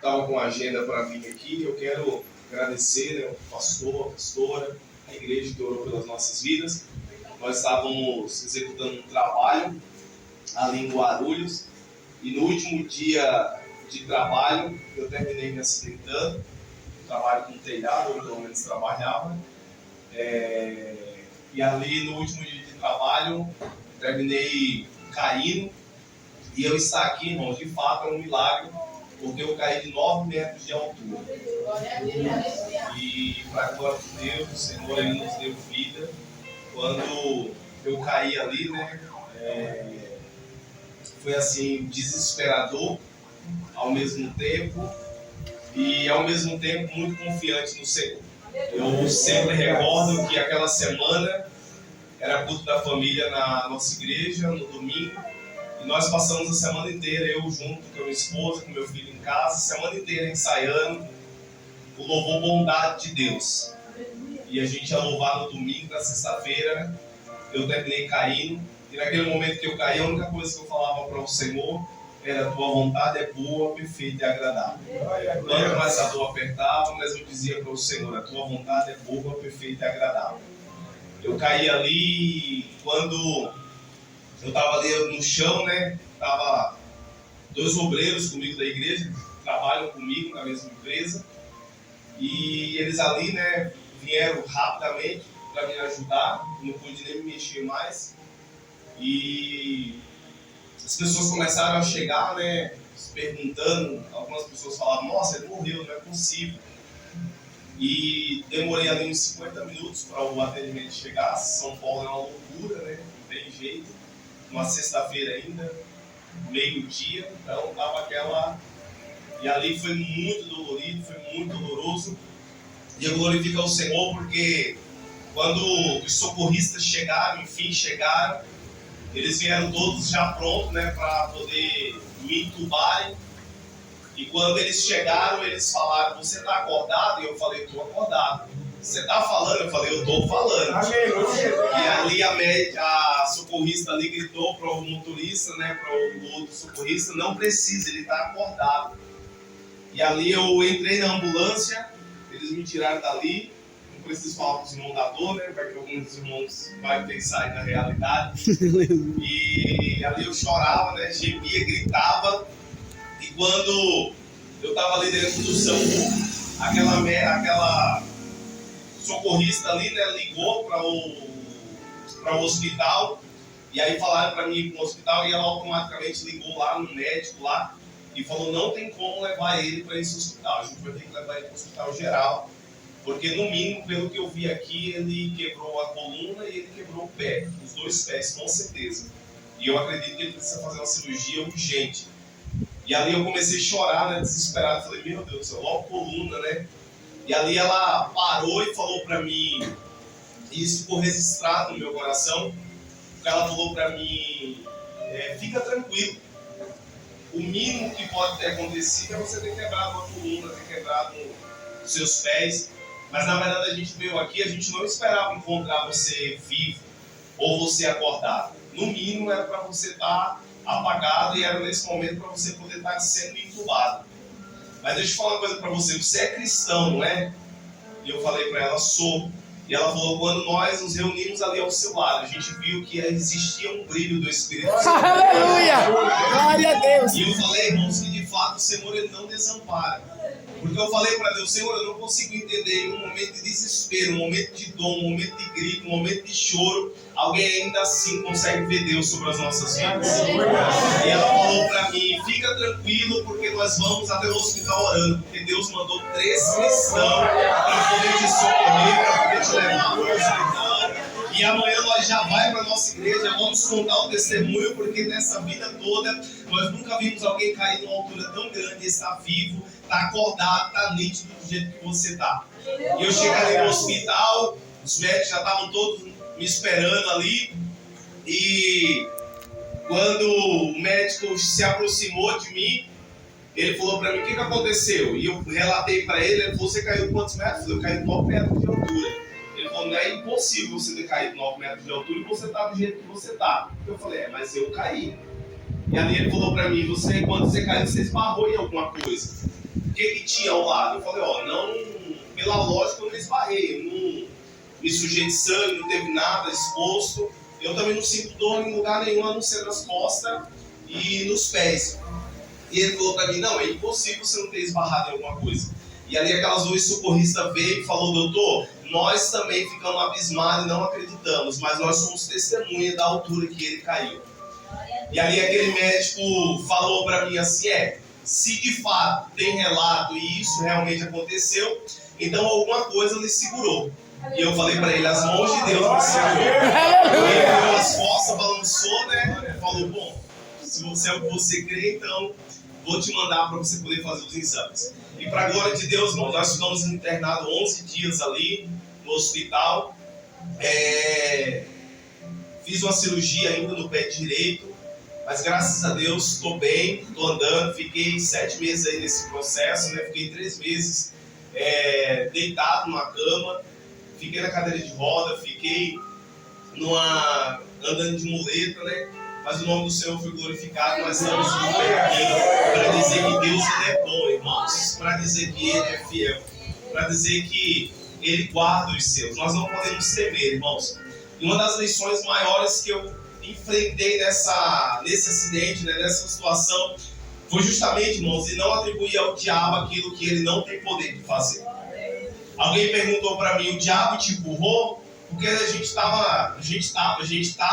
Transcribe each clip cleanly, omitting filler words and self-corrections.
estava com a agenda para vir aqui. Eu quero agradecer, né, o pastor, a pastora, a igreja que orou pelas nossas vidas. Nós estávamos executando um trabalho ali em Guarulhos e no último dia de trabalho eu terminei me acidentando. Trabalho com telhado, eu pelo menos trabalhava. E ali no último dia de trabalho terminei caindo. E eu estar aqui, irmãos, de fato é um milagre, porque eu caí de 9 metros de altura. E para a glória de Deus, o Senhor ele nos deu vida. Quando eu caí ali, né, foi assim, desesperador ao mesmo tempo e ao mesmo tempo muito confiante no Senhor. Eu sempre recordo que aquela semana era culto da família na nossa igreja, no domingo, e nós passamos a semana inteira, eu junto com a minha esposa, com meu filho em casa, a semana inteira ensaiando o louvor Bondade de Deus. E a gente ia louvar no domingo, na sexta-feira, eu terminei caindo, e naquele momento que eu caí, a única coisa que eu falava para o Senhor era: a tua vontade é boa, perfeita e agradável. Quanto mais a dor apertava, mas eu dizia para o Senhor: a tua vontade é boa, perfeita e agradável. Eu caí ali, quando eu estava ali no chão, né? Tava 2 obreiros comigo da igreja, que trabalham comigo na mesma empresa, e eles ali, né, vieram rapidamente para me ajudar, não pude nem me mexer mais, e as pessoas começaram a chegar, né, se perguntando. Algumas pessoas falavam: nossa, ele morreu, não é possível. E demorei ali uns 50 minutos para o atendimento chegar. São Paulo é uma loucura, né? Não tem jeito. Uma sexta-feira ainda, meio-dia, então tava aquela... E ali foi muito dolorido, foi muito doloroso. E eu glorifico ao Senhor porque quando os socorristas chegaram, enfim, chegaram, eles vieram todos já prontos, né, para poder me entubarem. E quando eles chegaram, eles falaram: você está acordado? E eu falei: estou acordado. Você está falando? Eu falei: eu estou falando. E ali a socorrista ali gritou para o motorista, né, para o outro socorrista: não precisa, ele está acordado. E ali eu entrei na ambulância, eles me tiraram dali. Não preciso falar para os irmãos da dor, né, para que alguns irmãos vão pensar aí na realidade. E ali eu chorava, né, gemia, gritava. E quando eu estava ali dentro do SAMU, aquela socorrista ali, né, ligou para o hospital, e aí falaram para mim ir para o hospital, e ela automaticamente ligou lá no médico lá e falou: não tem como levar ele para esse hospital, a gente vai ter que levar ele para o hospital geral, porque no mínimo, pelo que eu vi aqui, ele quebrou a coluna e ele quebrou o pé, os 2 pés, com certeza. E eu acredito que ele precisa fazer uma cirurgia urgente. E ali eu comecei a chorar, né, desesperado. Falei: meu Deus do céu, logo coluna, né? E ali ela parou e falou para mim, e isso ficou registrado no meu coração. Ela falou para mim: fica tranquilo. O mínimo que pode ter acontecido é você ter quebrado uma coluna, ter quebrado os seus pés. Mas na verdade a gente veio aqui, a gente não esperava encontrar você vivo ou você acordado. No mínimo era para você estar apagado, e era nesse momento para você poder estar sendo entubado. Mas deixa eu falar uma coisa para você: você é cristão, não é? E eu falei para ela: sou. E ela falou: quando nós nos reunimos ali ao seu lado, a gente viu que existia um brilho do Espírito Santo. Aleluia! Glória a Deus! E eu falei, irmãos, que de fato o Senhor ele não desampara. Porque eu falei para Deus: Senhor, eu não consigo entender, em um momento de desespero, um momento de dor, um momento de grito, um momento de choro, alguém ainda assim consegue ver Deus sobre as nossas vidas. E ela falou para mim: fica tranquilo, porque nós vamos até o hospital orando, porque Deus mandou 3 cristãos para poder te socorrer, para poder te levar para o hospital. E amanhã nós já vai para a nossa igreja, vamos contar o testemunho, porque nessa vida toda nós nunca vimos alguém cair numa altura tão grande, estar vivo, estar acordado, estar nítido do jeito que você está. E eu cheguei no hospital, os médicos já estavam todos me esperando ali, e quando o médico se aproximou de mim, ele falou para mim: o que aconteceu? E eu relatei para ele. Ele falou: você caiu quantos metros? Eu caí 9 metros de altura. Ele falou: não é impossível você ter caído 9 metros de altura e você tá do jeito que você tá. Eu falei: mas eu caí. E ali ele falou para mim: quando você caiu, você esbarrou em alguma coisa. que tinha ao lado? Eu falei, não, pela lógica eu não esbarrei, eu não me sujei de sangue, não teve nada exposto. Eu também não sinto dor em lugar nenhum, a não ser nas costas e nos pés. E ele falou para mim, não, é impossível você não ter esbarrado em alguma coisa. E ali aquelas duas socorristas veio e falou, doutor, nós também ficamos abismados e não acreditamos, mas nós somos testemunha da altura que ele caiu. E ali aquele médico falou para mim assim, se de fato tem relato e isso realmente aconteceu, então alguma coisa lhe segurou. E eu falei para ele, as mãos de Deus me segurou. Ele deu as costas, balançou, né? Falou, bom, se você é o que você crê, então vou te mandar para você poder fazer os exames. E para a glória de Deus, irmãos, nós ficamos internados 11 dias ali no hospital. Fiz uma cirurgia ainda no pé direito, mas graças a Deus estou bem, estou andando. Fiquei 7 meses aí nesse processo, né? Fiquei 3 meses deitado numa cama, fiquei na cadeira de roda, fiquei andando de muleta, né? Mas o nome do Senhor foi glorificado. Nós estamos aqui para dizer que Deus ele é bom, irmãos, para dizer que Ele é fiel, para dizer que Ele guarda os seus. Nós não podemos temer, irmãos. E uma das lições maiores que eu enfrentei nesse acidente, né, nessa situação, foi justamente, irmãos, de não atribuir ao diabo aquilo que ele não tem poder de fazer. Alguém perguntou para mim, o diabo te empurrou? Porque a gente está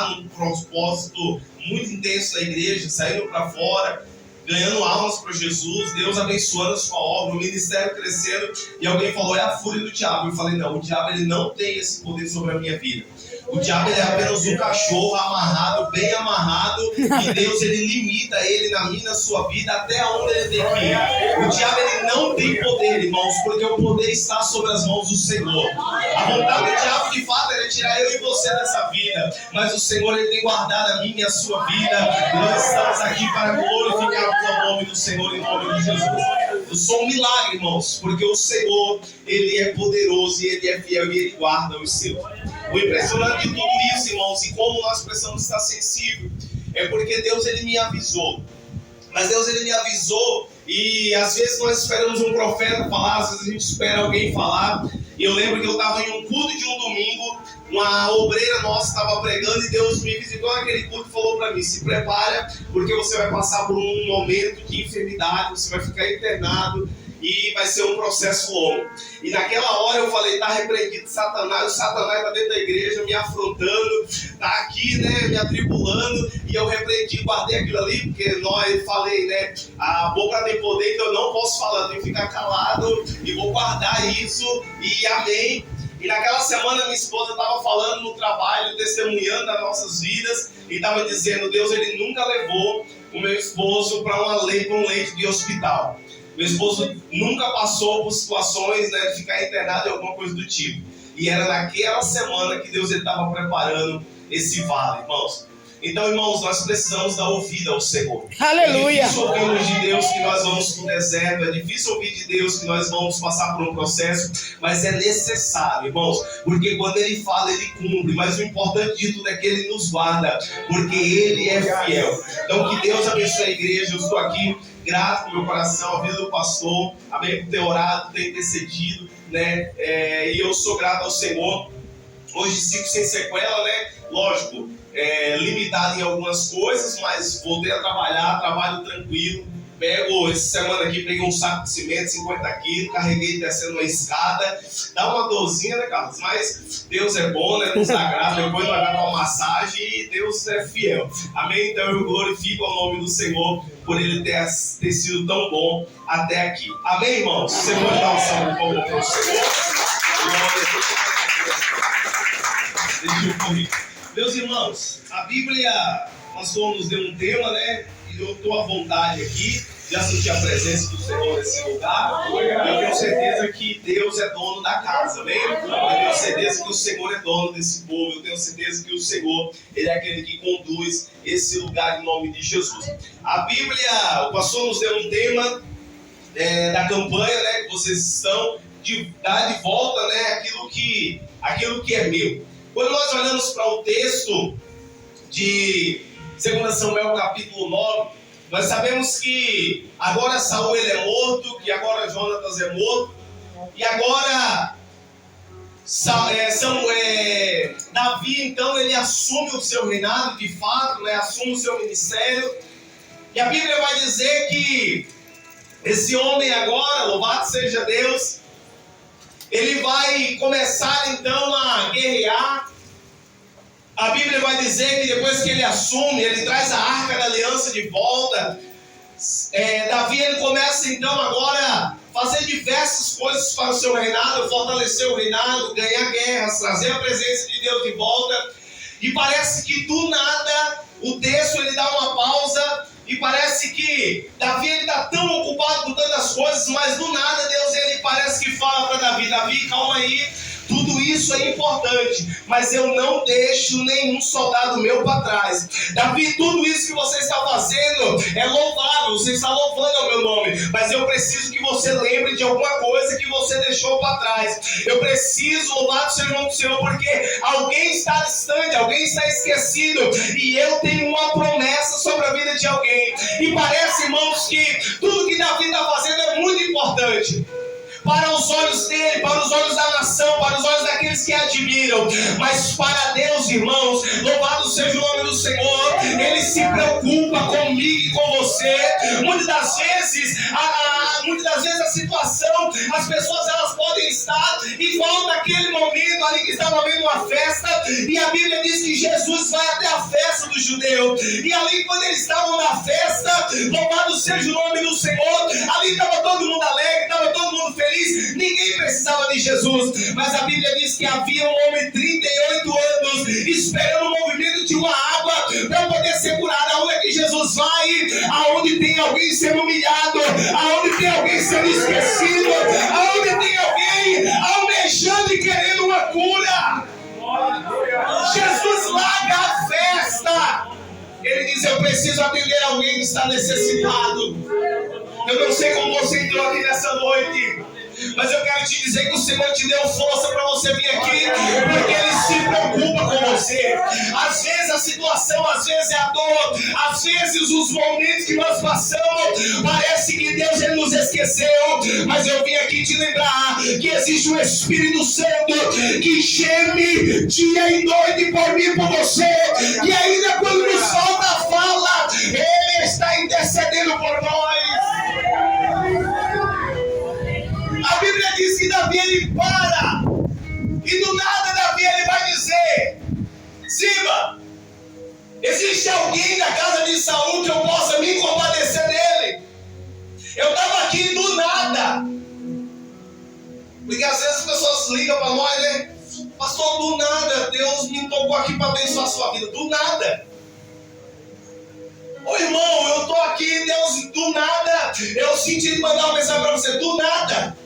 num propósito muito intenso na igreja, saindo para fora, ganhando almas para Jesus, Deus abençoando a sua obra, o ministério crescendo, e alguém falou, é a fúria do diabo. Eu falei, não, o diabo ele não tem esse poder sobre a minha vida. O diabo ele é apenas um cachorro amarrado, bem amarrado, e Deus ele limita ele na minha, na sua vida, até onde ele tem que ir. O diabo ele não tem poder, irmãos, porque o poder está sobre as mãos do Senhor. A vontade do diabo de fato é tirar eu e você dessa vida, mas o Senhor ele tem guardado a minha e a sua vida, e nós estamos aqui para glorificarmos o nome do Senhor em nome de Jesus. Eu sou um milagre, irmãos, porque o Senhor ele é poderoso e ele é fiel e ele guarda os seus. O impressionante de tudo isso, irmãos, e como nós precisamos estar sensíveis, é porque Deus ele me avisou. Mas Deus ele me avisou e às vezes nós esperamos um profeta falar, às vezes a gente espera alguém falar. E eu lembro que eu estava em um culto de um domingo, uma obreira nossa estava pregando e Deus me visitou naquele culto e falou para mim, se prepara, porque você vai passar por um momento de enfermidade, você vai ficar internado e vai ser um processo longo. E naquela hora eu falei, está repreendido Satanás, o Satanás está dentro da igreja me afrontando, está aqui, né, me atribulando, e eu repreendi, guardei aquilo ali, porque eu falei, né, a boca tem poder, então eu não posso falar, eu tenho que ficar calado, e vou guardar isso, e amém. E naquela semana minha esposa estava falando no trabalho, testemunhando as nossas vidas, e estava dizendo, Deus ele nunca levou o meu esposo para um leito de hospital. Meu esposo nunca passou por situações, né, de ficar internado em alguma coisa do tipo. E era naquela semana que Deus estava preparando esse vale, irmãos. Então, irmãos, nós precisamos dar ouvido ao Senhor. Aleluia! É difícil ouvirmos de Deus que nós vamos para o deserto, é difícil ouvir de Deus que nós vamos passar por um processo, mas é necessário, irmãos, porque quando Ele fala, Ele cumpre, mas o importante de tudo é que Ele nos guarda, porque Ele é fiel. Então, que Deus abençoe a igreja, eu estou aqui grato com meu coração, a vida do pastor, amém, por ter orado, por ter intercedido, né, e eu sou grato ao Senhor. Hoje sigo sem sequela, né, lógico, limitado em algumas coisas, mas voltei a trabalhar, trabalho tranquilo. Essa semana aqui, peguei um saco de cimento, 50 quilos, carreguei descendo uma escada. Dá uma dorzinha, né, Carlos? Mas Deus é bom, né? Nos agrada. Depois vai dar uma massagem e Deus é fiel. Amém? Então eu glorifico o nome do Senhor por Ele ter sido tão bom até aqui. Amém, irmãos? Você pode dar um salve de palmas para o Senhor? Deixa eu correr. Meus irmãos, a Bíblia, o pastor nos deu um tema, né? E eu estou à vontade aqui, já senti a presença do Senhor nesse lugar. Eu tenho certeza que Deus é dono da casa, amém? Eu tenho certeza que o Senhor é dono desse povo. Eu tenho certeza que o Senhor, Ele é aquele que conduz esse lugar em nome de Jesus. A Bíblia, o pastor nos deu um tema da campanha, né? Que vocês estão de dar de volta, né? Aquilo que é meu. Quando nós olhamos para o texto de 2 Samuel capítulo 9, Nós sabemos que agora Saul ele é morto, que agora Jonatas é morto, e agora Davi então ele assume o seu reinado de fato, né? Assume o seu ministério, e a Bíblia vai dizer que esse homem agora, louvado seja Deus, ele vai começar então a guerrear. A Bíblia vai dizer que depois que ele assume, ele traz a Arca da Aliança de volta. Davi ele começa então agora a fazer diversas coisas para o seu reinado, fortalecer o reinado, ganhar guerras, trazer a presença de Deus de volta. E parece que do nada o texto ele dá uma pausa e parece que Davi está tão ocupado com tantas coisas, mas do nada Deus ele parece que fala para Davi: Davi, calma aí. Tudo isso é importante, mas eu não deixo nenhum soldado meu para trás. Davi, tudo isso que você está fazendo é louvável, você está louvando o meu nome, mas eu preciso que você lembre de alguma coisa que você deixou para trás. Eu preciso louvar o seu nome do Senhor, porque alguém está distante, alguém está esquecido, e eu tenho uma promessa sobre a vida de alguém. E parece, irmãos, que tudo que Davi está fazendo é muito importante para os olhos dele, para os olhos da nação, para os olhos daqueles que admiram. Mas para Deus, irmãos, louvado seja o nome do Senhor, Ele se preocupa comigo e com você. Muitas das vezes a situação, as pessoas elas podem estar igual naquele momento ali que estava havendo uma festa, e a Bíblia diz que Jesus vai até a festa do judeu, e ali quando eles estavam na festa, louvado seja o nome do Senhor, ali estava todo mundo alegre, estava todo mundo feliz. Ninguém precisava de Jesus, mas a Bíblia diz que havia um homem de 38 anos esperando o movimento de uma água para poder ser curado. Aonde é que Jesus vai? Aonde tem alguém sendo humilhado, aonde tem alguém sendo esquecido, aonde tem alguém almejando e querendo uma cura. Jesus larga a festa. Ele diz: eu preciso atender alguém que está necessitado. Eu não sei como você entrou aqui nessa noite, mas eu quero te dizer que o Senhor te deu força para você vir aqui, porque Ele se preocupa com você. Às vezes a situação, às vezes é a dor, às vezes os momentos que nós passamos, parece que Deus ele nos esqueceu, mas eu vim aqui te lembrar que existe um Espírito Santo que geme dia e noite por mim e por você, e ainda quando nos falta a fala, Ele está intercedendo por nós. A Bíblia diz que Davi ele para, e do nada Davi ele vai dizer: Ziba, existe alguém na casa de Saul que eu possa me compadecer dele? Eu estava aqui do nada. Porque às vezes as pessoas ligam para nós, né? Pastor, do nada Deus me tocou aqui para abençoar a sua vida. Do nada. Ô irmão, eu estou aqui, Deus, do nada eu senti mandar uma mensagem para você. Do nada.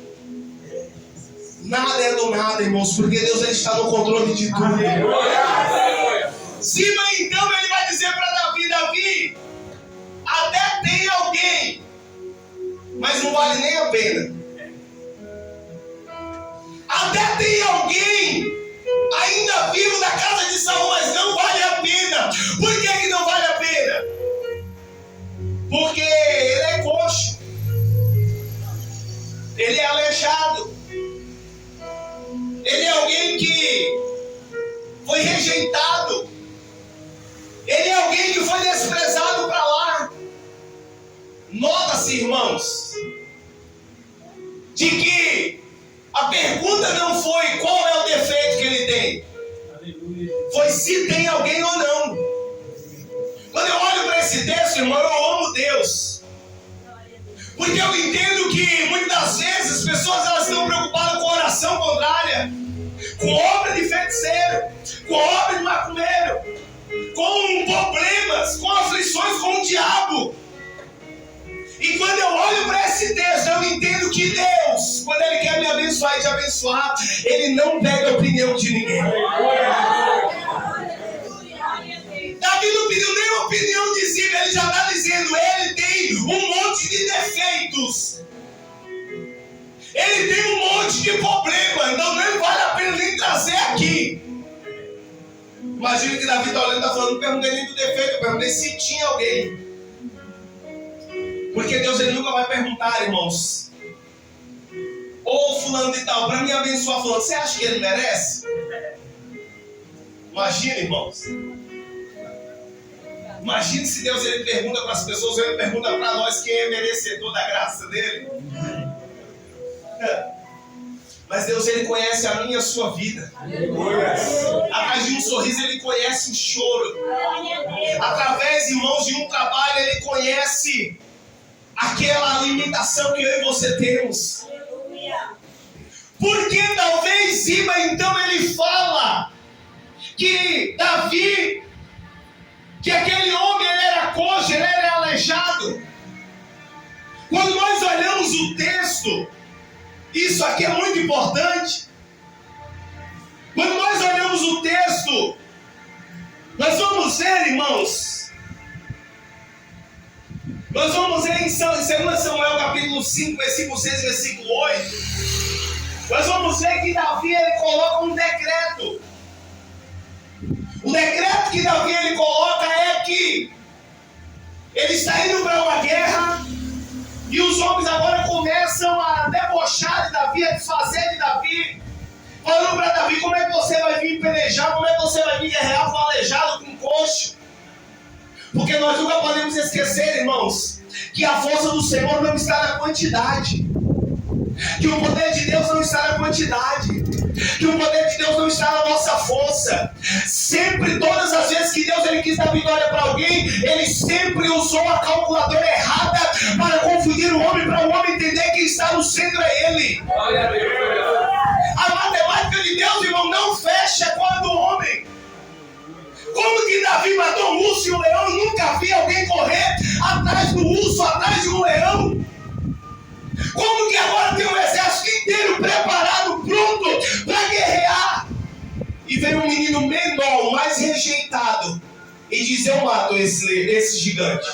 Nada é do nada, irmãos, porque Deus ele está no controle de tudo. Ziba, então, ele vai dizer para Davi: Davi, até tem alguém, mas não vale nem a pena. Até tem alguém ainda vivo da casa de Saul, mas não vale a pena. Por que que não vale a pena? Porque ele é coxo, ele é aleijado, ele é alguém que foi rejeitado, ele é alguém que foi desprezado para lá. Nota-se, irmãos, de que a pergunta não foi qual é o defeito que ele tem, foi se tem alguém ou não. Quando eu olho para esse texto, irmão, eu amo Deus, porque eu entendo que muitas das vezes as pessoas elas estão preocupadas com oração contrária, com obra de feiticeiro, com obra de macumbeiro, com problemas, com aflições com o diabo. E quando eu olho para esse texto, eu entendo que Deus, quando Ele quer me abençoar e te abençoar, Ele não pega a opinião de ninguém. Davi não pediu nem a opinião de Ziba, ele já está dizendo: ele tem um monte de defeitos, ele tem um monte de problema, então não vale a pena nem trazer aqui. Imagina que Davi está olhando e está falando: não perguntei nem do defeito, eu perguntei se tinha alguém. Porque Deus ele nunca vai perguntar, irmãos, ô fulano de tal, para me abençoar fulano, você acha que ele merece? Imagina, irmãos. Imagine se Deus ele pergunta para as pessoas, ele pergunta para nós quem é merecedor da graça dele. Mas Deus ele conhece a minha e a sua vida. Atrás de um sorriso ele conhece o choro. Através, irmãos, de um trabalho ele conhece aquela limitação que eu e você temos. Porque talvez Ziba então ele fala que Davi, que aquele homem ele era coxo, ele era aleijado. Quando nós olhamos o texto, isso aqui é muito importante. Quando nós olhamos o texto, nós vamos ver, irmãos, nós vamos ver em 2 Samuel capítulo 5, versículo 6 e versículo 8. Nós vamos ver que Davi ele coloca um decreto. O decreto que Davi ele coloca é que ele está indo para uma guerra e os homens agora começam a debochar de Davi, a desfazer de Davi, falando para Davi: como é que você vai vir pelejar, como é que você vai vir guerrear com aleijado, com coxo? Porque nós nunca podemos esquecer, irmãos, que a força do Senhor não está na quantidade, que o poder de Deus não está na quantidade, que o poder de Deus não está na nossa força. Sempre, todas as vezes que Deus ele quis dar vitória para alguém, ele sempre usou a calculadora errada para confundir o homem, para o homem entender que está no centro é ele. A matemática de Deus, irmão, não fecha com a do homem. Como que Davi matou um urso e um leão? Eu nunca vi alguém correr atrás do urso, atrás de um leão. Como que agora tem um exército inteiro preparado, pronto para guerrear? E vem um menino menor, mais rejeitado, e diz: eu mato esse gigante.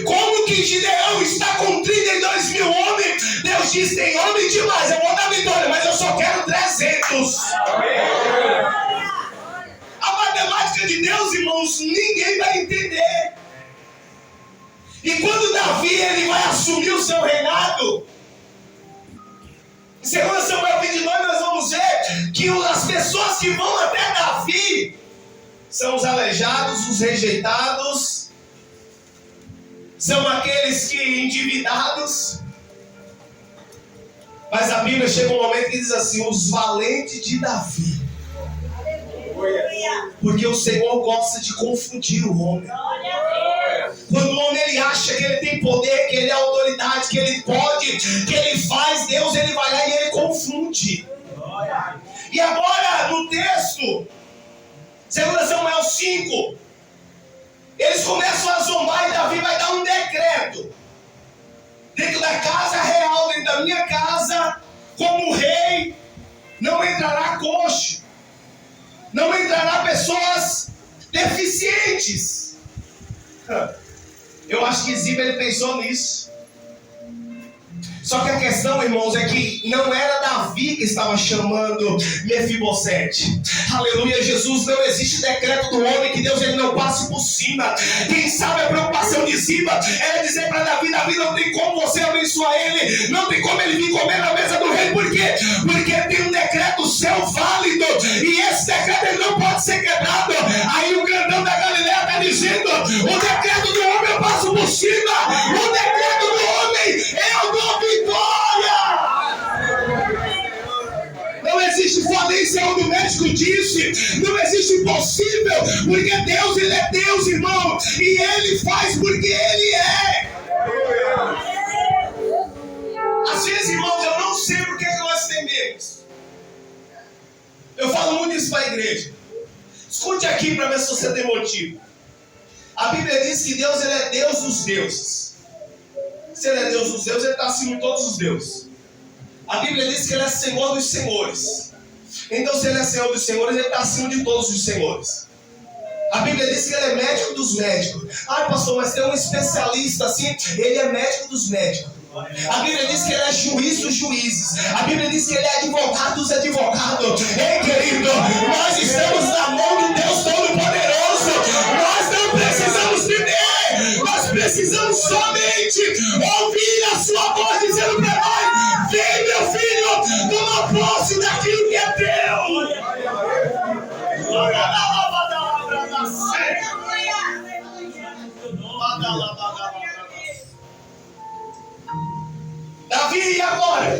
Como que Gideão está com 32 mil homens? Deus diz: tem homem demais, eu vou dar vitória, mas eu só quero 300. A matemática de Deus, irmãos, ninguém vai entender. E quando Davi ele vai assumir o seu reinado, em 2 Samuel 22 nós vamos ver que as pessoas que vão até Davi são os aleijados, os rejeitados, são aqueles que endividados. Mas a Bíblia chega um momento que diz assim: os valentes de Davi. Porque o Senhor gosta de confundir o homem. Quando o homem ele acha que ele tem poder, que ele é autoridade, que ele pode, que ele faz, Deus ele vai lá e ele confunde. E agora no texto 2 Samuel 5, eles começam a zombar e Davi vai dar um decreto. Dentro da casa real, dentro da minha casa, como rei, não entrará coxo, não entrará pessoas deficientes. Eu acho que Ziba ele pensou nisso. Só que a questão, irmãos, é que não era Davi que estava chamando Mefibosete. Aleluia, Jesus, não existe decreto do homem que Deus ele não passe por cima. Quem sabe a preocupação de Ziba era dizer para Davi: Davi, não tem como você abençoar ele, não tem como ele vir comer na mesa do rei. Por quê? Porque tem um decreto seu válido, e esse decreto ele não pode ser quebrado. Aí o grandão da Galileia está dizendo: o decreto do homem eu passo por cima, o decreto do homem eu dou vitória. Não existe falência, onde o médico disse, não existe impossível, porque Deus ele é Deus, irmão, e ele faz porque ele é. Às vezes, irmãos, eu não sei por que nós tememos. Eu falo muito isso para a igreja. Escute aqui para ver se você tem motivo. A Bíblia diz que Deus ele é Deus dos deuses. Se ele é Deus dos deuses, ele está acima de todos os deuses. A Bíblia diz que ele é Senhor dos senhores. Então, se ele é Senhor dos senhores, ele está acima de todos os senhores. A Bíblia diz que ele é médico dos médicos. Ah, pastor, mas tem um especialista assim. Ele é médico dos médicos. A Bíblia diz que ele é juiz dos juízes. A Bíblia diz que ele é advogado dos advogados. Ei, querido, nós estamos na mão do Deus Todo-Poderoso. Nós não precisamos temer. Nós precisamos precisamos somente ouvir a sua voz dizendo para nós: vem, meu filho, toma posse daquilo que é teu. Davi, e agora?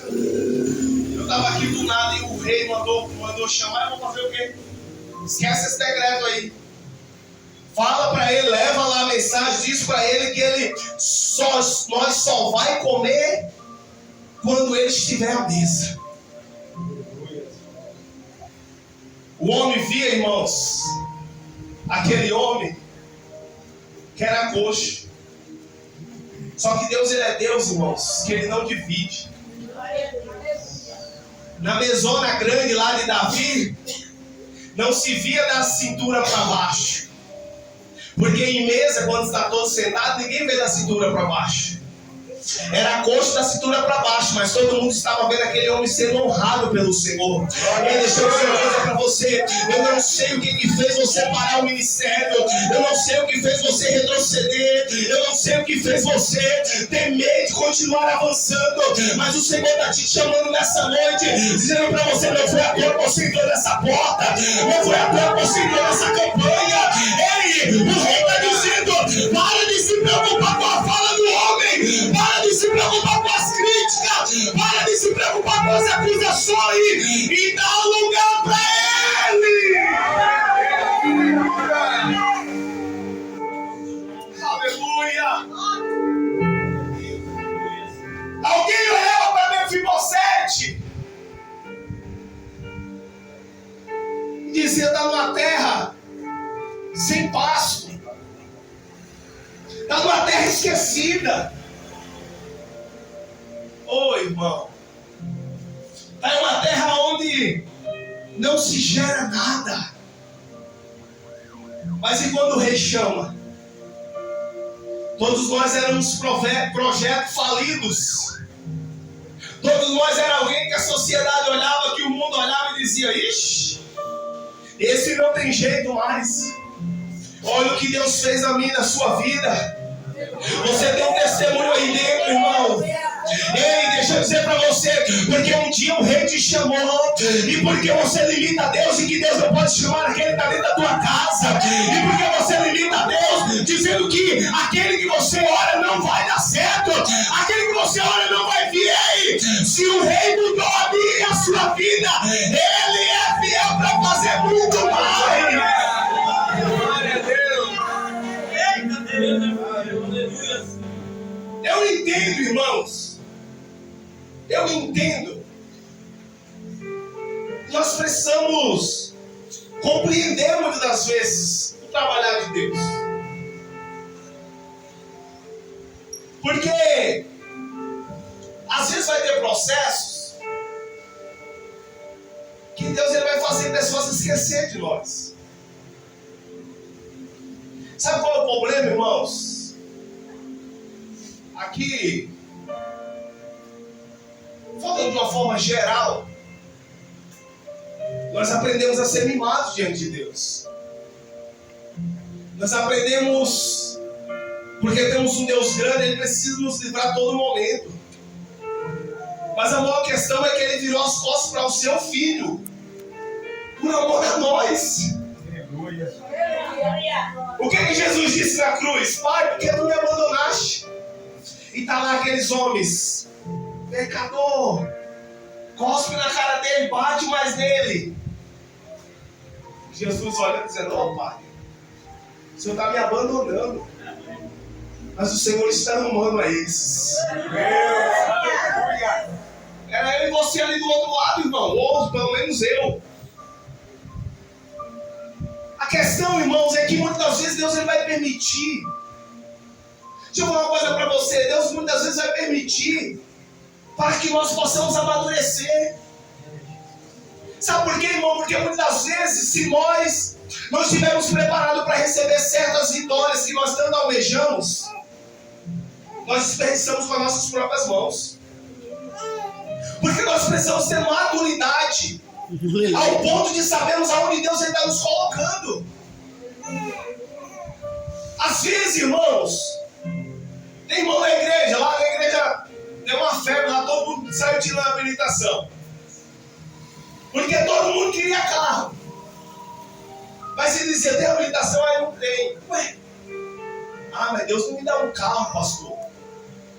Eu estava aqui do nada e o rei mandou chamar. Eu vou fazer o quê? Esquece esse decreto aí. Fala para ele, leva lá a mensagem, diz para ele que nós só vai comer quando ele estiver à mesa. O homem via, irmãos, aquele homem que era coxo. Só que Deus, ele é Deus, irmãos, que ele não divide. Na mesona grande lá de Davi, não se via da cintura para baixo. Porque em mesa, quando está todo sentado, ninguém vê da cintura para baixo. Era coxo da cintura para baixo, mas todo mundo estava vendo aquele homem sendo honrado pelo Senhor. E deixa eu dizer uma coisa para você: eu não sei o que fez você parar o ministério, eu não sei o que fez você retroceder, eu não sei o que fez você ter medo de continuar avançando, mas o Senhor está te chamando nessa noite, dizendo para você: não foi à toa que você entrou nessa porta, não foi à toa que você entrou nessa campanha. Ei, o rei está dizendo: para de se preocupar com a fala do homem, para de se preocupar com as críticas, para de se preocupar com as acusações e dá lugar para ele. Aleluia. Alguém olhava para Mefibosete e dizia: está numa terra sem pasto, está numa terra esquecida. Ô irmão, está em uma terra onde não se gera nada. Mas e quando o rei chama? Todos nós éramos projetos falidos. Todos nós era alguém que a sociedade olhava, que o mundo olhava e dizia: ixi, esse não tem jeito mais. Olha o que Deus fez na minha e na sua vida. Você tem um testemunho aí dentro, irmão. Ei, deixa eu dizer para você, porque um dia o rei te chamou, e porque você limita a Deus, e que Deus não pode chamar aquele que está dentro da tua casa, e porque você limita a Deus, dizendo que aquele que você ora não vai dar certo, aquele que você ora não vai vir. Ei, se o rei mudou a minha e a sua vida, ele é fiel para fazer muito mais. Eu entendo, irmãos. Eu entendo. Nós precisamos compreender muitas das vezes o trabalhar de Deus. Porque às vezes vai ter processos que Deus ele vai fazer pessoas esquecer de nós. Sabe qual é o problema, irmãos? Aqui, falando de uma forma geral, nós aprendemos a ser mimados diante de Deus. Nós aprendemos, porque temos um Deus grande, Ele precisa nos livrar a todo momento. Mas a maior questão é que Ele virou as costas para o seu filho, por amor a nós. O que Jesus disse na cruz? Pai, por que tu me abandonaste? E está lá aqueles homens, pecador, cospe na cara dele, bate mais nele. Jesus olha dizendo: ó Pai, o Senhor está me abandonando, mas o Senhor está amando a esses. Era eu e você ali do outro lado, irmão, ou pelo menos eu. A questão, irmãos, é que muitas das vezes Deus ele vai permitir. Deixa eu falar uma coisa para você. Deus muitas vezes vai permitir para que nós possamos amadurecer. Sabe por quê, irmão? Porque muitas das vezes, se nós não estivermos preparados para receber certas vitórias que nós tanto almejamos, nós desperdiçamos com as nossas próprias mãos. Porque nós precisamos ter maturidade ao ponto de sabermos aonde Deus está nos colocando. Às vezes, irmãos, tem irmão na igreja, lá na igreja deu uma febre, lá todo mundo saiu tirando a habilitação. Porque todo mundo queria carro. Mas se dizia, tem habilitação, aí não tem. Ué, mas Deus não me dá um carro, pastor.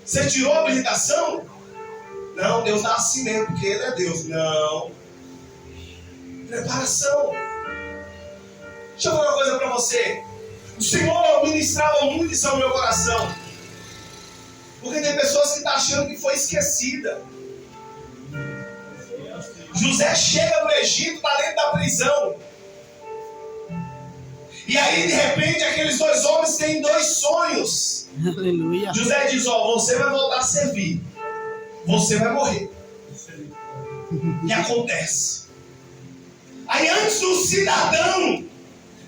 Você tirou a habilitação? Não, Deus dá assim mesmo, porque Ele é Deus. Não. Preparação. Deixa eu falar uma coisa para você. O Senhor ministrava muito isso no meu coração. Porque tem pessoas que estão achando que foi esquecida. José chega no Egito, está dentro da prisão. E aí, de repente, aqueles dois homens têm dois sonhos. Aleluia. José diz, você vai voltar a servir. Você vai morrer. E acontece. Aí, antes do cidadão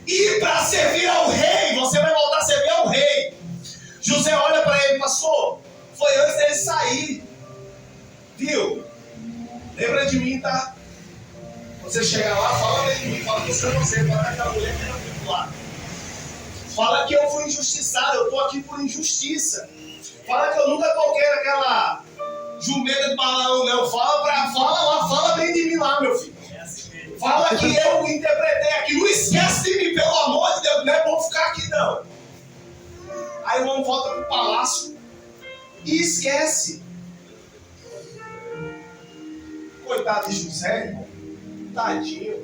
ir para servir ao rei, você vai voltar a servir ao rei. José olha para ele, pastor, foi antes dele sair. Viu? Lembra de mim, tá? Você chega lá, fala de mim, fala que eu sou você, fala daquela mulher que era muito lá. Fala que eu fui injustiçado, eu estou aqui por injustiça. Fala que eu nunca toquei naquela jumenta de balão, não. Fala bem de mim lá, meu filho. Fala que eu interpretei aqui. Não esquece de mim, pelo amor de Deus. Não é bom ficar aqui, não. Aí o homem volta pro palácio e esquece. Coitado de José, irmão. Tadinho.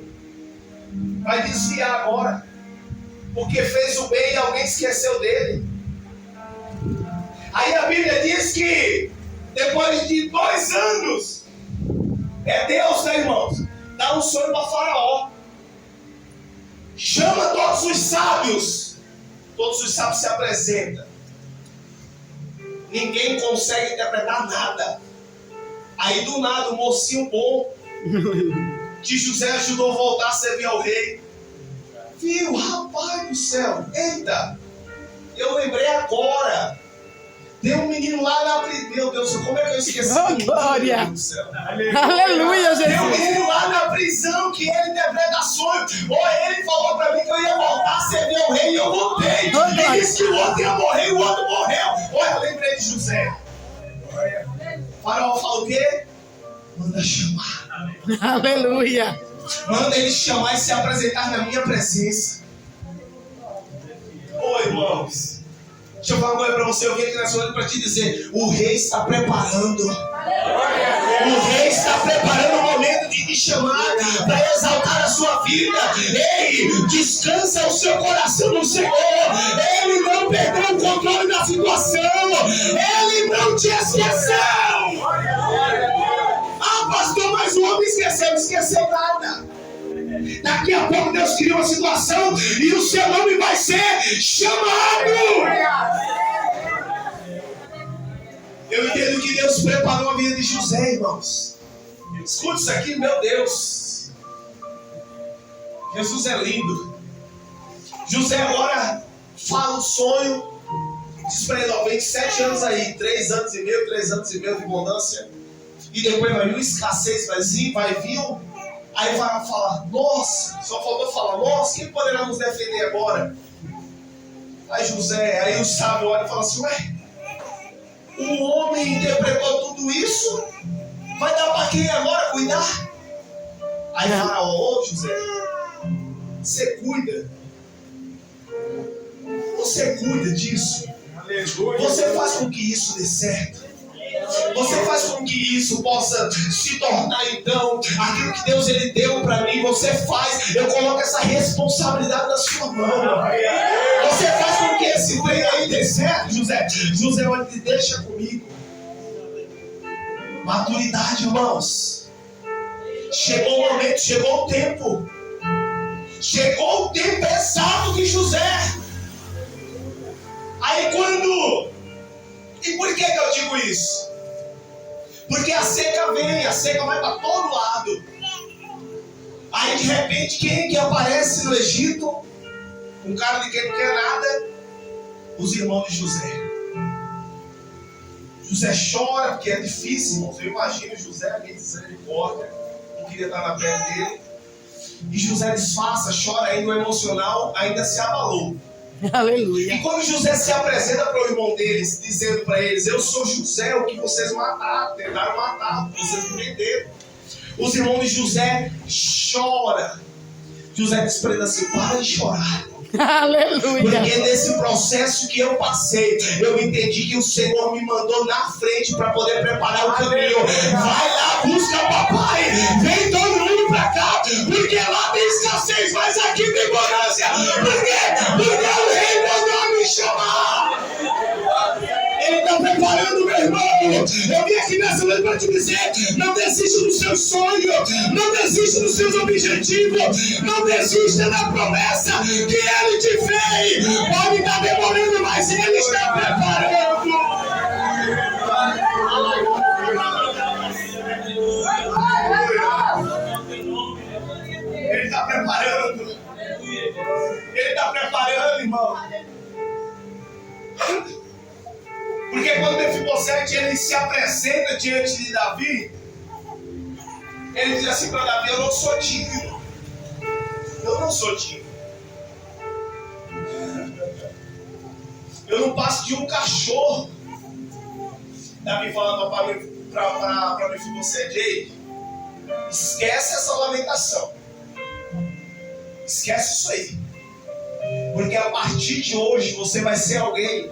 Vai desviar agora. Porque fez o bem e alguém esqueceu dele. Aí a Bíblia diz que depois de 2 anos, é Deus, né, irmãos? Dá um sonho para Faraó. Chama todos os sábios. Todos os sábios se apresentam. Ninguém consegue interpretar nada. Aí do nada, um mocinho bom que José ajudou a voltar a servir ao rei. Viu, rapaz do céu, eita, eu lembrei agora. Tem um menino lá na prisão. Meu Deus, como é que eu esqueci? Oh, glória! Do céu. Aleluia, Jesus! Tem um menino lá na prisão que ele interpreta sonho. Ele falou pra mim que eu ia voltar a servir ao rei e eu voltei. Ele disse que o outro ia morrer e o outro morreu. Olha, eu lembrei de José. O faraó fala o quê? Manda chamar. Aleluia! Manda ele chamar e se apresentar na minha presença. Ô, irmãos, deixa eu falar uma coisa para você. Eu vim aqui nessa noite para te dizer: o rei está preparando. O rei está preparando o momento de te chamar para exaltar a sua vida. Ei, descansa o seu coração no Senhor. Ele não perdeu o controle da situação. Ele não te esqueceu. Pastor, mas o homem esqueceu. Não esqueceu nada. Daqui a pouco Deus cria uma situação e o seu nome vai ser chamado. Eu entendo que Deus preparou a vida de José, irmãos. Escute isso aqui, meu Deus. Jesus é lindo. José agora fala o sonho. Diz para ele, 27 anos aí, 3 anos e meio de abundância. E depois vai vir escassez, vai vir. Aí vai falar, nossa, só faltou falar, nossa, quem poderá nos defender agora? Aí o sábio olha e fala assim, ué, o homem interpretou tudo isso, vai dar para quem agora cuidar? Aí fala, ô José, você cuida disso, você faz com que isso dê certo. Você faz com que isso possa se tornar então aquilo que Deus ele deu para mim. Você faz, eu coloco essa responsabilidade na sua mão. Você faz com que esse trem aí dê certo, José. José, olha, deixa comigo. Maturidade, irmãos. Chegou o momento, chegou o tempo. Chegou o tempo exato de José. Aí quando... E por que eu digo isso? Porque a seca vem, a seca vai para todo lado. Aí de repente, quem que aparece no Egito? Um cara de quem não quer nada? Os irmãos de José. José chora, porque é difícil, irmãos. Eu imagino José, alguém de misericórdia, não queria estar na pele dele. E José disfarça, chora ainda, o emocional ainda se abalou. Aleluia. E quando José se apresenta para o irmão deles, dizendo para eles: eu sou José, o que vocês mataram, tentaram matar, vocês prenderam. Os irmãos de José choram. José diz para eles assim: para de chorar. Aleluia. Porque nesse processo que eu passei, eu entendi que o Senhor me mandou na frente para poder preparar o caminho. Vai lá, busca o papai. Vem todo mundo para cá. Porque lá tem escassez, mas aqui tem bonança. Por quê? Porque o rei mandou me chamar. Ele está preparando, meu irmão. Eu vim aqui nessa noite para te dizer: não desista do seu sonho, não desista dos seus objetivos, não desista da promessa que Ele te fez. Pode estar demorando, mas Ele está preparando. Ele está preparando. Ele está preparando, irmão. Porque quando Mefibosete ele se apresenta diante de Davi, ele diz assim para Davi: eu não sou digno. Eu não sou digno. Eu não passo de um cachorro. Davi falando para Mefibosete: ei, esquece essa lamentação. Esquece isso aí. Porque a partir de hoje você vai ser alguém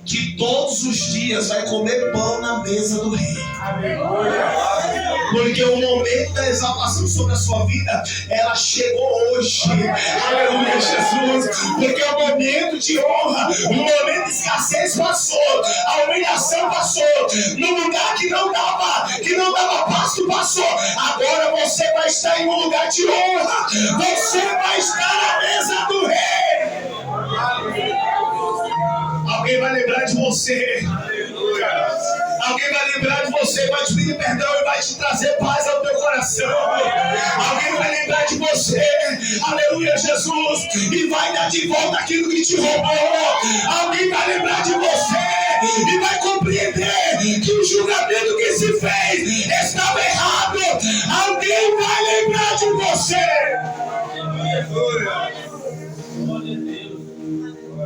que todos os dias vai comer pão na mesa do rei. Porque o momento da exaltação sobre a sua vida, ela chegou hoje. Aleluia, Jesus. Porque o momento de honra, o momento de escassez passou, a humilhação passou, no lugar que não dava pasto passou. Agora você vai estar em um lugar de honra. Você vai estar na mesa do rei. Alguém vai lembrar de você. Alguém vai lembrar de você, vai te pedir perdão e vai te trazer paz ao teu coração. Alguém vai lembrar de você, aleluia, Jesus, e vai dar de volta aquilo que te roubou. Alguém vai lembrar de você e vai compreender que o julgamento que se fez estava errado. Alguém vai lembrar de você.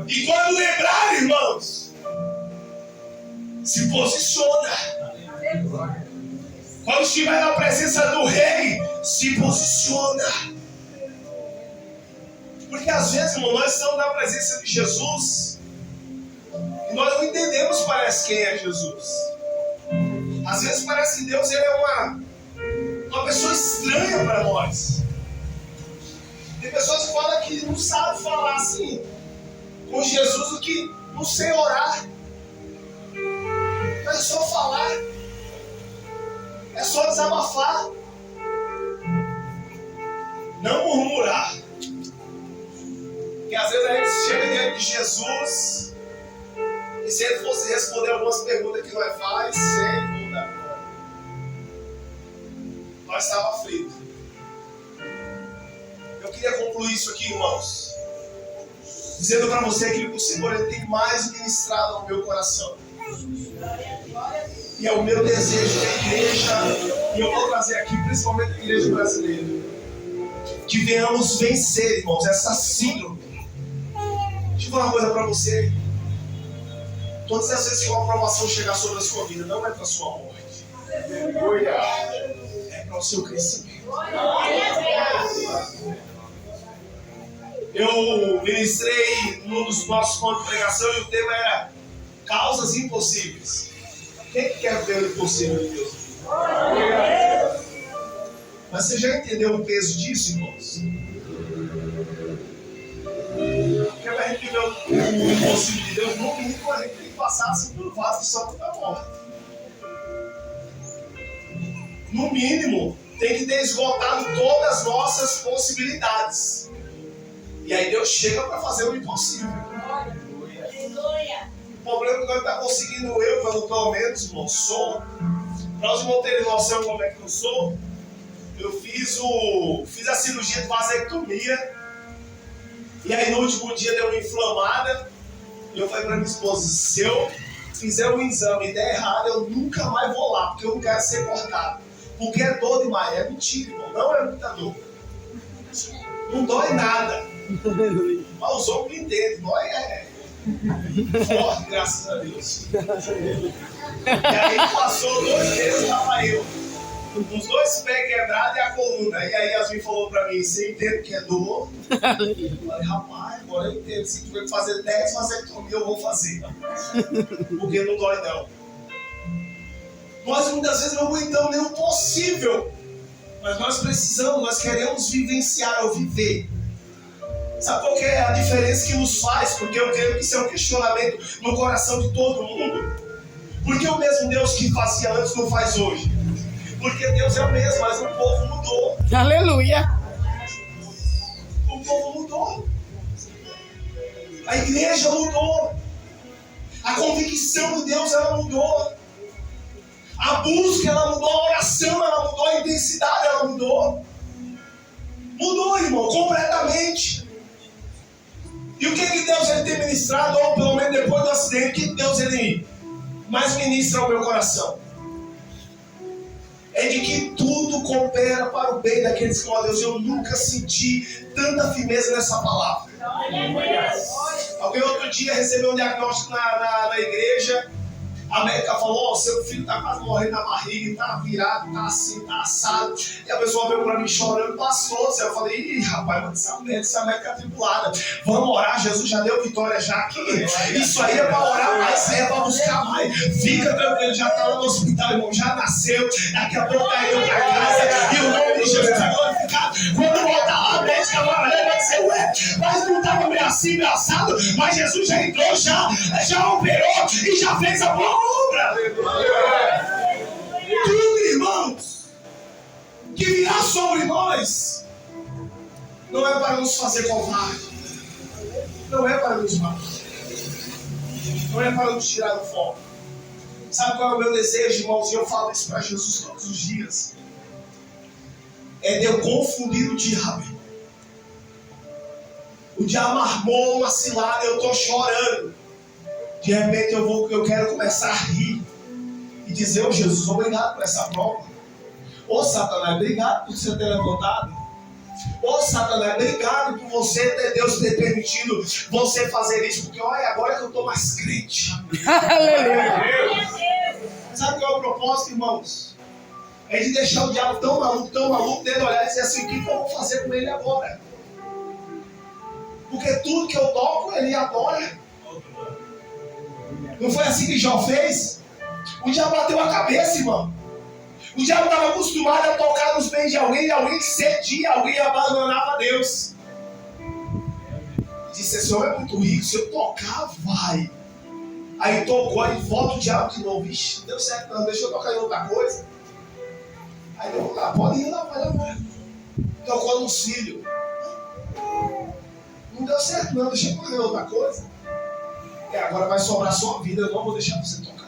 E quando lembrar, irmãos, se posiciona. Quando estiver na presença do rei, se posiciona. Porque às vezes, irmão, nós estamos na presença de Jesus e nós não entendemos, parece, quem é Jesus. Às vezes parece que Deus ele é uma pessoa estranha para nós. Tem pessoas que falam que não sabem falar assim com Jesus, o que não sei orar. É só falar, é só desabafar, não murmurar. Porque às vezes a gente chega diante de Jesus e se ele fosse responder algumas perguntas que nós faz, sem dúvida, nós estávamos aflitos. Eu queria concluir isso aqui, irmãos, dizendo para você aquilo que o Senhor ele tem mais ministrado ao meu coração. E é o meu desejo da igreja, e eu vou trazer aqui principalmente a igreja brasileira, que venhamos vencer, irmãos, essa síndrome. Deixa eu falar uma coisa para você. Todas as vezes que uma provação chegar sobre a sua vida, não é para a sua morte, é para o seu crescimento. Eu ministrei num dos nossos pontos de pregação e o tema era causas impossíveis. Quem quer ver o impossível de Deus? Mas você já entendeu o peso disso, irmãos? Porque para a gente ver o impossível de Deus, no mínimo a gente tem que passar assim pelo vaso de sangue da morte. No mínimo, tem que ter esgotado todas as nossas possibilidades. E aí Deus chega para fazer o impossível. O problema é que nós estamos conseguindo, eu pelo menos, irmão, sou. Para os irmãos terem noção como é que eu sou, eu fiz a cirurgia de vasectomia. E aí no último dia deu uma inflamada. E eu falei para minha esposa: se eu fizer um exame e der errado, eu nunca mais vou lá, porque eu não quero ser cortado. Porque é dor demais. É mentira, irmão, não é muita dor. Não dói nada. Mas os homens não entendem, nós é forte, graças a Deus. E aí passou 2 meses, estava eu, os 2 pés quebrados e a coluna. E aí Yasmin falou pra mim, você entende o que é dor? Eu falei, rapaz, agora eu entendo. Se tiver que fazer 10 vasectomias, eu vou fazer. Porque não dói não. Nós muitas vezes não aguentamos nem o possível. Mas nós precisamos, nós queremos vivenciar ou viver. Sabe qual que é a diferença que nos faz? Porque eu creio que isso é um questionamento no coração de todo mundo. Por que o mesmo Deus que fazia antes não faz hoje? Porque Deus é o mesmo, mas o povo mudou. Aleluia. O povo mudou. A igreja mudou. A convicção de Deus, ela mudou. A busca, ela mudou. A oração, ela mudou. A intensidade, ela mudou. Mudou, irmão, completamente. E o que Deus ele tem ministrado, ou pelo menos depois do acidente, o que Deus ele mais ministra ao meu coração? É de que tudo coopera para o bem daqueles que amam a Deus. Eu nunca senti tanta firmeza nessa palavra. Alguém outro dia recebeu um diagnóstico na igreja. A médica falou, seu filho está quase morrendo na barriga, está virado, está assim, está assado. E a pessoa veio para mim chorando, pastor. Eu falei, ih, rapaz, mas essa médica é atribulada. Vamos orar, Jesus já deu vitória já aqui. Isso aí é para orar mais, isso aí é para buscar mais. Fica tranquilo, já está lá no hospital, irmão, já nasceu. Daqui a pouco está indo para casa. E o nome de Jesus é glorificado. Quando voltar lá, a médica vai olhar e vai dizer, ué, mas não estava meio assim, meio assado. Mas Jesus já entrou, já operou e já fez a boa obra. Tudo, irmãos, que virá sobre nós, não é para nos fazer covarde, não é para nos matar, não é para nos tirar do foco. Sabe qual é o meu desejo, irmãos? E eu falo isso para Jesus todos os dias. É de eu confundir o diabo. O diabo armou uma cilada, eu estou chorando. De repente eu quero começar a rir e dizer, ô Jesus, obrigado por essa prova. Ô Satanás, obrigado por você ter levantado. Ô Satanás, obrigado por Deus ter permitido você fazer isso. Porque olha, agora que eu estou mais crente. Aleluia. Sabe qual é o propósito, irmãos? É de deixar o diabo tão maluco, dele olhar e dizer assim, o que eu vou fazer com ele agora? Porque tudo que eu toco, ele adora. Não foi assim que Jó fez? O diabo bateu a cabeça, irmão. O diabo estava acostumado a tocar nos bens de alguém, e alguém que cedia, alguém abandonava Deus. Disse, esse homem é muito rico, se eu tocar, vai. Aí tocou, aí volta o diabo de novo. Vixe, não deu certo não, deixa eu tocar em outra coisa. Aí eu lá, pode ir lá, vai lá. Tocou nos filhos. Não deu certo não, deixa eu tocar em outra coisa. E agora vai sobrar sua vida, eu não vou deixar você tocar.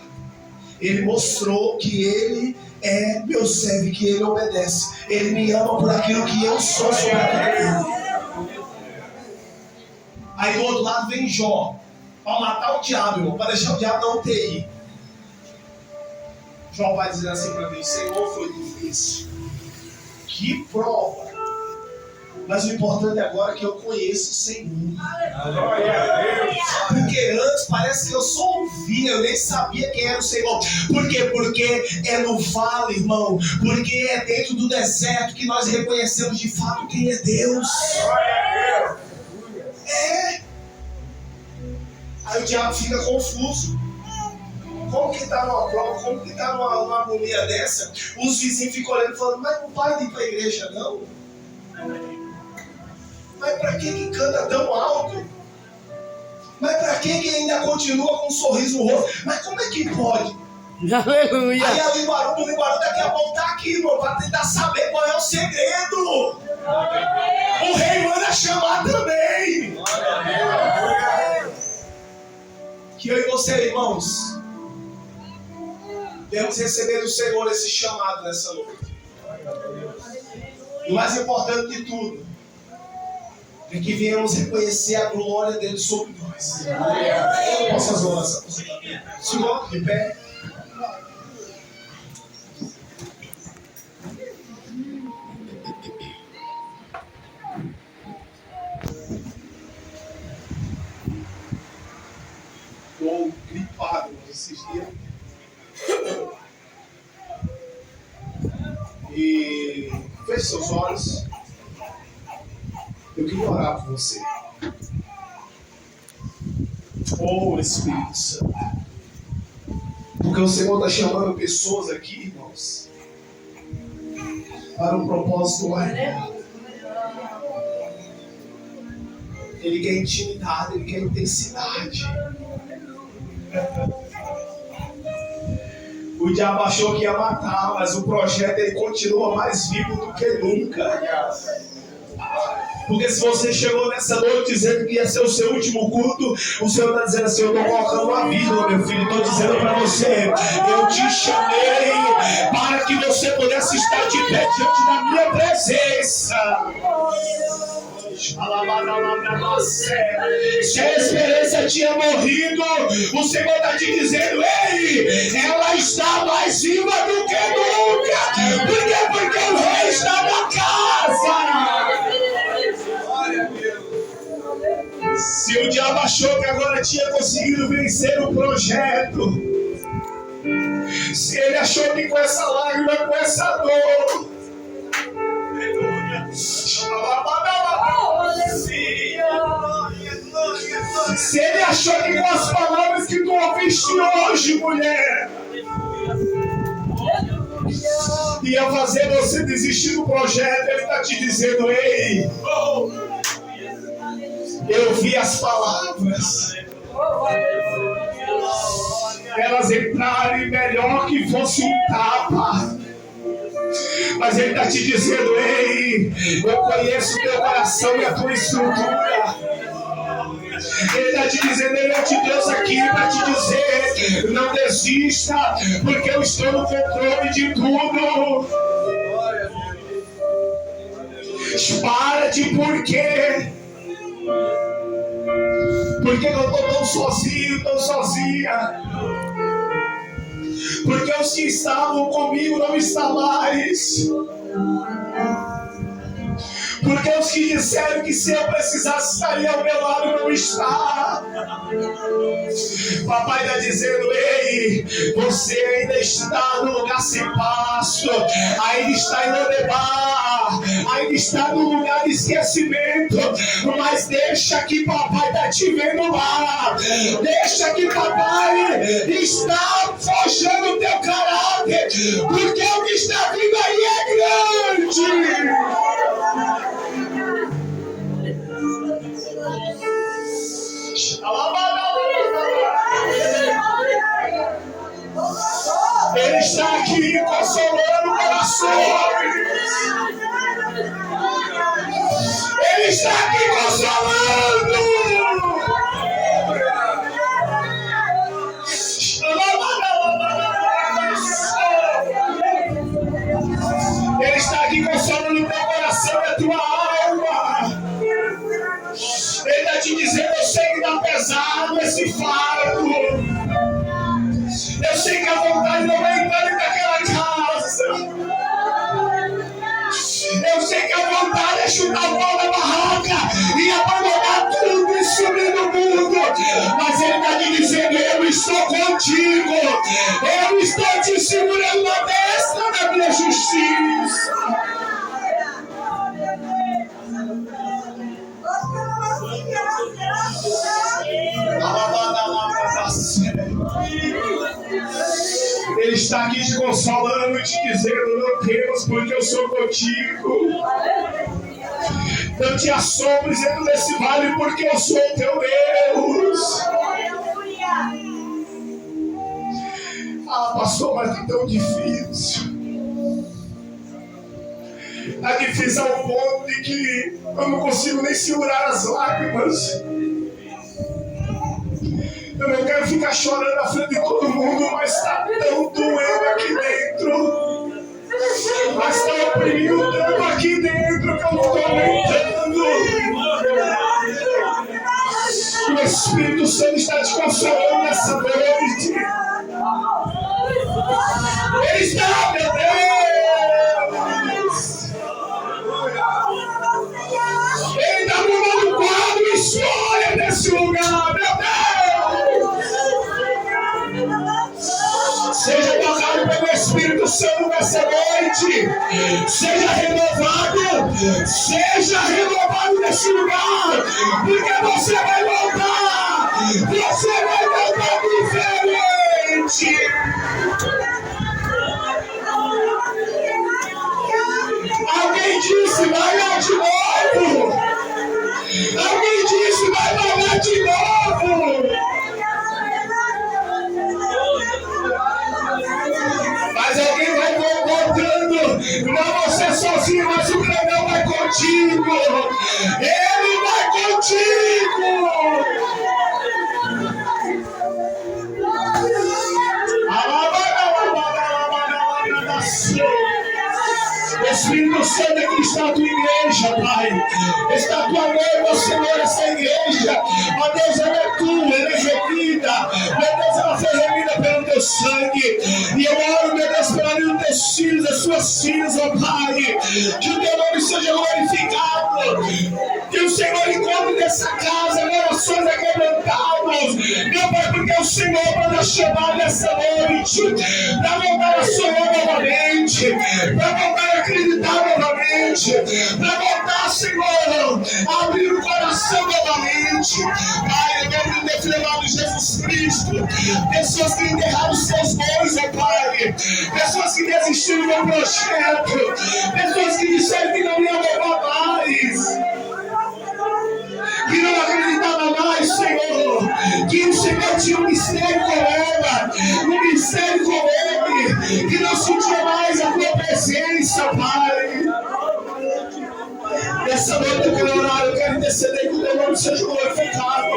Ele mostrou que ele é meu servo, que ele obedece. Ele me ama por aquilo que eu sou sobre aquilo. Aí do outro lado vem Jó, para matar o diabo, irmão, para deixar o diabo na UTI. Jó vai dizer assim para mim, Senhor, foi difícil. Que prova. Mas o importante agora é que eu conheço o Senhor. Porque antes parece que eu só ouvia, eu nem sabia quem era o Senhor. Por quê? Porque é no vale, irmão. Porque é dentro do deserto que nós reconhecemos de fato quem é Deus. É. Aí o diabo fica confuso. Como que está numa prova? Como que está numa agonia dessa? Os vizinhos ficam olhando e falando, mas não para de ir para a igreja não? Mas para que canta tão alto? Mas para que ainda continua com um sorriso no rosto? Mas como é que pode? Aleluia. Aí a Limbaru daqui a pouco está aqui, irmão, para tentar saber qual é o segredo. O rei manda chamar também. Que eu e você, irmãos, devemos receber do Senhor esse chamado nessa noite. E o mais importante de tudo é que venhamos reconhecer a glória dele sobre nós. Posso fazer uma oração? Se coloque de pé. feche seus olhos. Eu queria orar por você. Oh, Espírito Santo. Porque o Senhor está chamando pessoas aqui, irmãos, para um propósito maior. Ele quer intimidade, ele quer intensidade. O diabo achou que ia matar, mas o projeto ele continua mais vivo do que nunca. Porque se você chegou nessa noite dizendo que ia ser o seu último culto, o Senhor está dizendo assim: eu estou colocando uma vida, meu filho. Estou dizendo para você, eu te chamei para que você pudesse estar de pé diante da minha presença. Se a esperança tinha morrido, o Senhor está te dizendo: ei, ela está mais viva do que nunca. Por quê? Porque o rei está na casa. Se o diabo achou que agora tinha conseguido vencer o projeto, se ele achou que com essa lágrima, com essa dor, se ele achou que com as palavras que tu ouviste hoje, mulher, ia fazer você desistir do projeto, ele está te dizendo: ei, eu vi as palavras, elas entrarem melhor que fosse um tapa. Mas ele está te dizendo: ei, eu conheço o teu coração e a tua estrutura. Ele está te dizendo: ele é de Deus aqui para te dizer: não desista, porque eu estou no controle de tudo. Para de porquê. Por que eu estou tão sozinho, tão sozinha? Porque os que estavam comigo não estão mais. Porque os que disseram que se eu precisasse estaria ao meu lado não está. Papai está dizendo: ei, você ainda está no lugar sem pasto, ainda está em Lodebar, ainda está no lugar de esquecimento, mas deixa que papai está te vendo lá. Deixa que papai está forjando o teu caráter, porque o que está vindo aí é grande. Ele está aqui consolando corações. Ele está aqui consolando. Ele está aqui consolando o teu coração e a tua alma. Ele está te dizendo: eu sei que está pesado esse fardo. Eu sei que a vontade não é entrar dentro daquela casa. Eu sei que a vontade é chutar a bola da barraca e abandonar tudo e sumir do mundo. Mas ele está te dizendo: eu estou contigo. Eu estou te segurando na destra da minha justiça. Ele está aqui te consolando e te dizendo: não temas, porque eu sou contigo. Não te assombres dentro desse vale, porque eu sou o teu Deus. Ah, pastor, mas está tão difícil. Está difícil ao ponto de que eu não consigo nem segurar as lágrimas. Eu não quero ficar chorando na frente de todo mundo, mas está tão doendo aqui dentro. Mas está oprimindo tanto aqui dentro que eu não estou aguentando. O Espírito Santo está te consolando nessa noite. Ele está, meu Deus. Ele está mudando o quadro e história desse lugar, meu Deus. Seja tocado pelo Espírito Santo nessa noite. Seja renovado nesse lugar, porque você vai voltar. Você vai voltar diferente. Alguém disse, vai lá de novo. Alguém disse, vai lá de novo. Mas alguém vai voltando. Não você sozinho, mas o grandão vai contigo. Ele vai contigo. Espírito Santo aqui está a tua igreja, Pai. Está a tua noiva, Senhor, essa igreja. Ó Deus, ela é tua, ela é remida. Meu Deus, ela foi remida pelo teu sangue. E eu oro, meu Deus, pela vida dos teus filhos, das suas filhas, ó Pai. Que o teu nome seja glorificado. Que o Senhor encontre nessa casa, orações aquebrantadas. Meu Pai, porque o Senhor manda chamar nessa noite. Para voltar a sonhar novamente. Para voltar a acreditar novamente, para voltar, Senhor, a abrir o coração novamente. Pai, eu quero ter levado Jesus Cristo, pessoas que enterraram seus dons, ó Pai, pessoas que desistiram do projeto, pessoas que disseram que não iam levar mais, que não acreditava mais, Senhor, que o Senhor tinha um mistério com ela, um mistério com ele, que não sentia mais a tua presença, Pai. Nessa noite eu quero orar, eu quero interceder que o teu nome seja glorificado.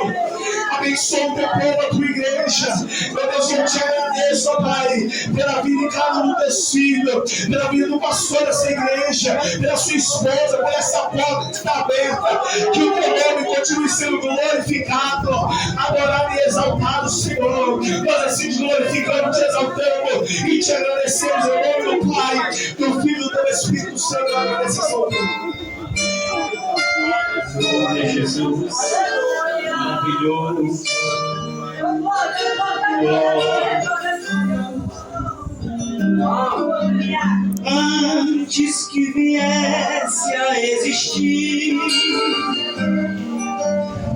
Abençoa o teu povo, a tua igreja. Meu Deus, eu te agradeço, ó Pai, pela vida de cada um dos teus filhos, pela vida do pastor dessa igreja, pela sua esposa, por essa porta que está aberta. Que o teu nome continue sendo glorificado, adorado e exaltado, Senhor. Nós assim te glorificamos, te exaltamos e te agradecemos em nome do Pai, do Filho e do Espírito Santo. Agradecemos. Glória a Jesus, maravilhoso. Antes que viesse a existir,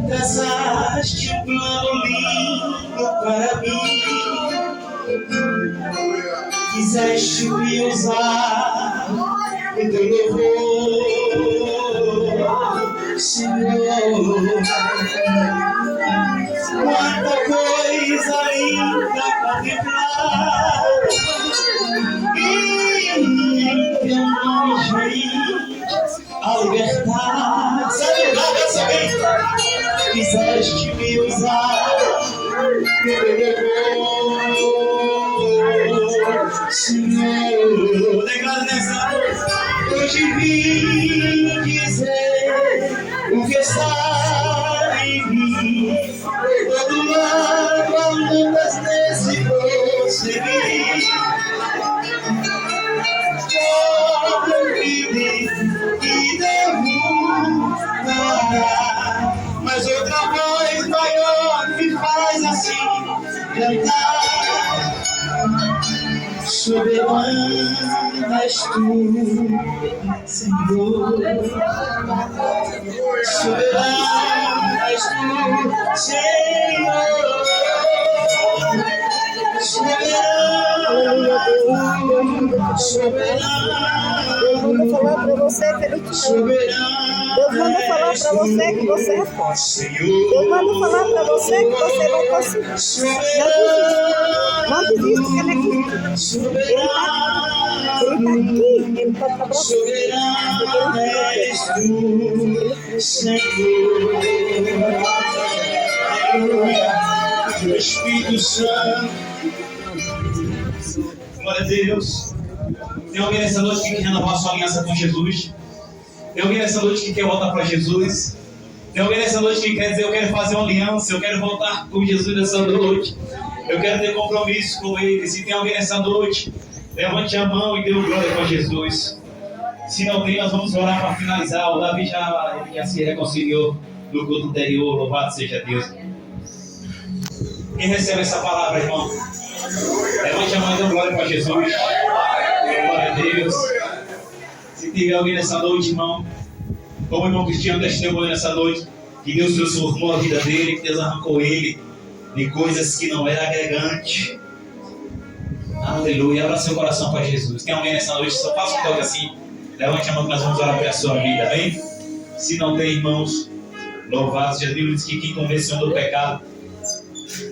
traçaste um plano lindo para mim. Quiseste me usar em teu louvor, Senhor. Quanta coisa linda para contemplar, e teu nome, gente, a libertar. Sabe lá dessa vez? Quiseste me usar em louvor, Senhor. Declara nessa hoje vim dizer o que está em mim. Todo lado há lutas nesse prosseguir. E devo parar, mas outra voz maior me faz assim cantar. Soberana és tu, Senhor. Soberana és tu, Senhor. Deus manda falar para você que ele te ama. Deus manda falar para você que você é forte. Deus manda falar para você que você vai conseguir. Não desista, que ele é contigo. Ele está aqui, ele pode estar para você. O Espírito Santo. Glória a Deus. Tem alguém nessa noite que quer renovar sua aliança com Jesus? Tem alguém nessa noite que quer voltar para Jesus? Tem alguém nessa noite que quer dizer, eu quero fazer uma aliança, eu quero voltar com Jesus nessa noite, eu quero ter compromisso com Ele? Se tem alguém nessa noite, levante a mão e dê glória para Jesus. Se não tem, nós vamos orar para finalizar. O Davi já se reconciliou no culto anterior. Louvado seja Deus. Quem recebe essa palavra, irmão? Levante a mão e dê glória para Jesus. Deus. Se tiver alguém nessa noite, irmão, como o irmão Cristiano testemunha nessa noite, que Deus transformou a vida dele, que Deus arrancou ele de coisas que não eram agregantes. Aleluia. Abra seu coração para Jesus. Tem alguém nessa noite? Só faça um toque assim. Levante a mão que nós vamos orar pela sua vida, amém? Se não tem, irmãos, louvados. Já Bíblia diz que quem convenceu do pecado,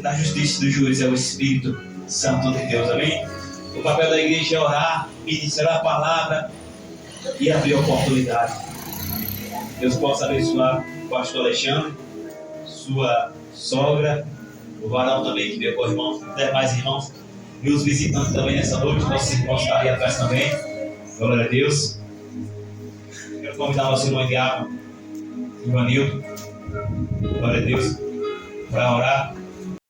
da justiça e do juízo é o Espírito Santo de Deus, amém? O papel da igreja é orar, ministrar a palavra e abrir oportunidade. Deus possa abençoar o pastor Alexandre, sua sogra, o varão também que veio com os irmãos, demais irmãos, e os visitantes também nessa noite. Nossos irmãos estão ali atrás também. Glória a Deus. Quero convidar nosso irmão Diácono, Ivanildo, glória a Deus, para orar.